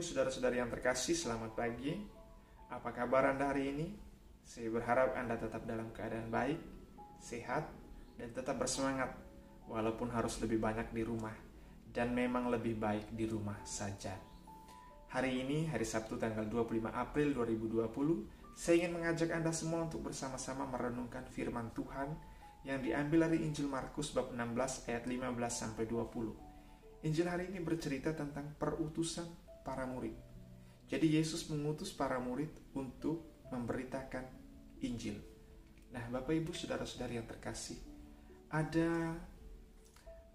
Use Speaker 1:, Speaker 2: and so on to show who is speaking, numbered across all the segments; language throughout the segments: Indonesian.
Speaker 1: Ibu, saudara-saudari yang terkasih, selamat pagi. Apa kabar Anda hari ini? Saya berharap Anda tetap dalam keadaan baik, sehat, dan tetap bersemangat walaupun harus lebih banyak di rumah, dan memang lebih baik di rumah saja. Hari ini, hari Sabtu tanggal 25 April 2020, saya ingin mengajak Anda semua untuk bersama-sama merenungkan firman Tuhan yang diambil dari Injil Markus bab 16 ayat 15-20. Injil hari ini bercerita tentang perutusan para murid. Jadi Yesus mengutus para murid untuk memberitakan Injil. Nah, Bapak Ibu saudara-saudari yang terkasih, ada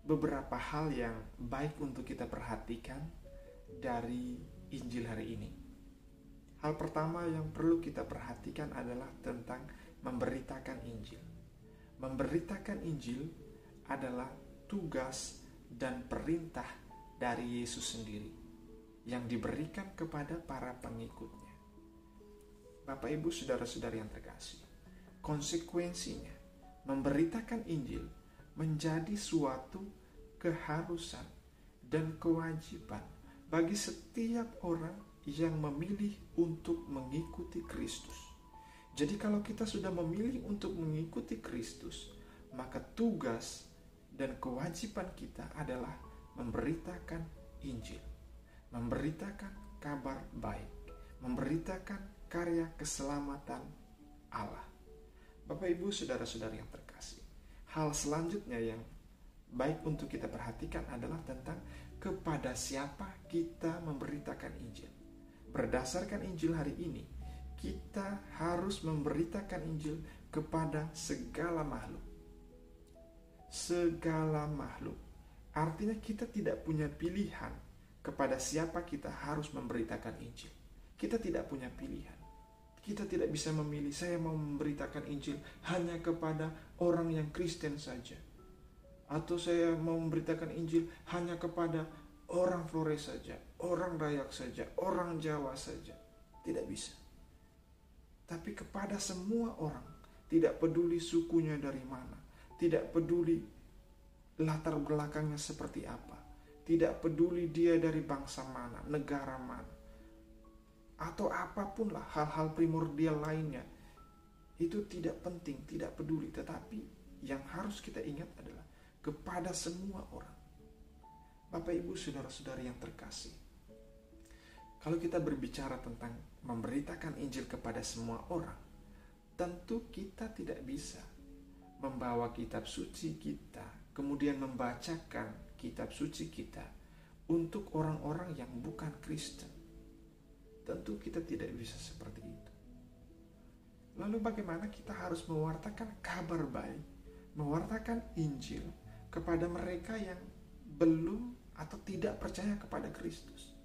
Speaker 1: beberapa hal yang baik untuk kita perhatikan dari Injil hari ini. Hal pertama yang perlu kita perhatikan adalah tentang memberitakan Injil. Memberitakan Injil adalah tugas dan perintah dari Yesus sendiri yang diberikan kepada para pengikutnya. Bapak Ibu saudara-saudari yang terkasih, konsekuensinya memberitakan Injil menjadi suatu keharusan dan kewajiban bagi setiap orang yang memilih untuk mengikuti Kristus. Jadi kalau kita sudah memilih untuk mengikuti Kristus, maka tugas dan kewajiban kita adalah memberitakan Injil, memberitakan kabar baik, memberitakan karya keselamatan Allah. Bapak Ibu saudara-saudari yang terkasih, hal selanjutnya yang baik untuk kita perhatikan adalah tentang kepada siapa kita memberitakan Injil. Berdasarkan Injil hari ini, kita harus memberitakan Injil kepada segala makhluk. Segala makhluk. Artinya kita tidak punya pilihan kepada siapa kita harus memberitakan Injil. Kita tidak punya pilihan. Kita tidak bisa memilih, saya mau memberitakan Injil hanya kepada orang yang Kristen saja, atau saya mau memberitakan Injil hanya kepada orang Flores saja, orang Dayak saja, orang Jawa saja. Tidak bisa. Tapi kepada semua orang, tidak peduli sukunya dari mana, tidak peduli latar belakangnya seperti apa, tidak peduli dia dari bangsa mana, negara mana, atau apapun lah hal-hal primordial lainnya. Itu tidak penting, tidak peduli. Tetapi yang harus kita ingat adalah kepada semua orang. Bapak Ibu saudara-saudari yang terkasih, kalau kita berbicara tentang memberitakan Injil kepada semua orang, tentu kita tidak bisa membawa kitab suci kita, kemudian membacakan kitab suci kita untuk orang-orang yang bukan Kristen. Tentu kita tidak bisa seperti itu. Lalu bagaimana kita harus mewartakan kabar baik, mewartakan Injil kepada mereka yang belum atau tidak percaya kepada Kristus?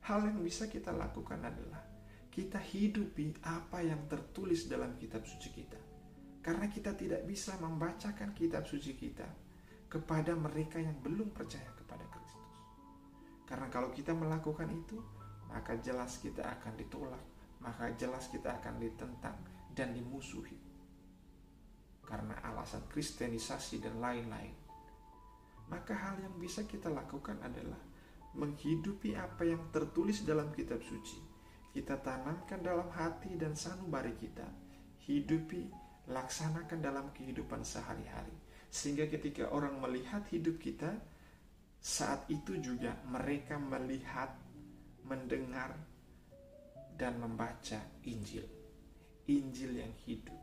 Speaker 1: Hal yang bisa kita lakukan adalah kita hidupi apa yang tertulis dalam kitab suci kita. Karena kita tidak bisa membacakan kitab suci kita kepada mereka yang belum percaya kepada Kristus. Karena kalau kita melakukan itu, maka jelas kita akan ditolak, maka jelas kita akan ditentang dan dimusuhi karena alasan kristenisasi dan lain-lain. Maka hal yang bisa kita lakukan adalah menghidupi apa yang tertulis dalam kitab suci. Kita tanamkan dalam hati dan sanubari kita, hidupi, laksanakan dalam kehidupan sehari-hari, sehingga ketika orang melihat hidup kita, saat itu juga mereka melihat, mendengar, dan membaca Injil. Injil yang hidup.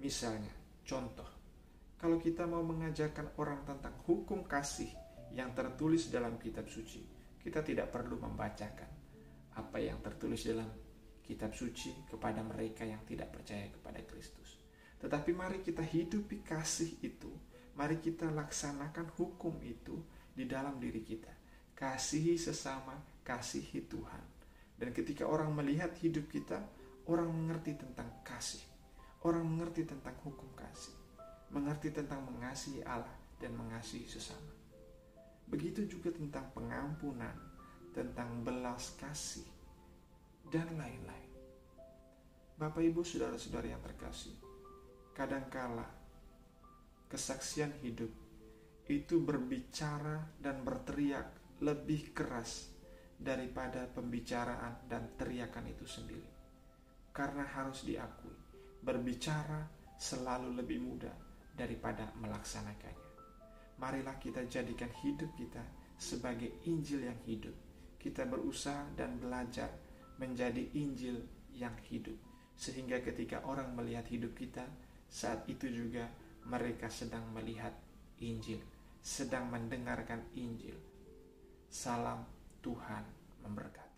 Speaker 1: Misalnya, contoh, kalau kita mau mengajarkan orang tentang hukum kasih yang tertulis dalam kitab suci, kita tidak perlu membacakan apa yang tertulis dalam kitab suci kepada mereka yang tidak percaya kepada Kristus. Tetapi mari kita hidupi kasih itu, mari kita laksanakan hukum itu di dalam diri kita. Kasihi sesama, kasihi Tuhan. Dan ketika orang melihat hidup kita, orang mengerti tentang kasih. Orang mengerti tentang hukum kasih. Mengerti tentang mengasihi Allah dan mengasihi sesama. Begitu juga tentang pengampunan, tentang belas kasih, dan lain-lain. Bapak Ibu saudara-saudari yang terkasih, kadangkala kesaksian hidup itu berbicara dan berteriak lebih keras daripada pembicaraan dan teriakan itu sendiri. Karena harus diakui, berbicara selalu lebih mudah daripada melaksanakannya. Marilah kita jadikan hidup kita sebagai Injil yang hidup. Kita berusaha dan belajar menjadi Injil yang hidup, sehingga ketika orang melihat hidup kita, saat itu juga mereka sedang melihat Injil, sedang mendengarkan Injil. Salam, Tuhan memberkati.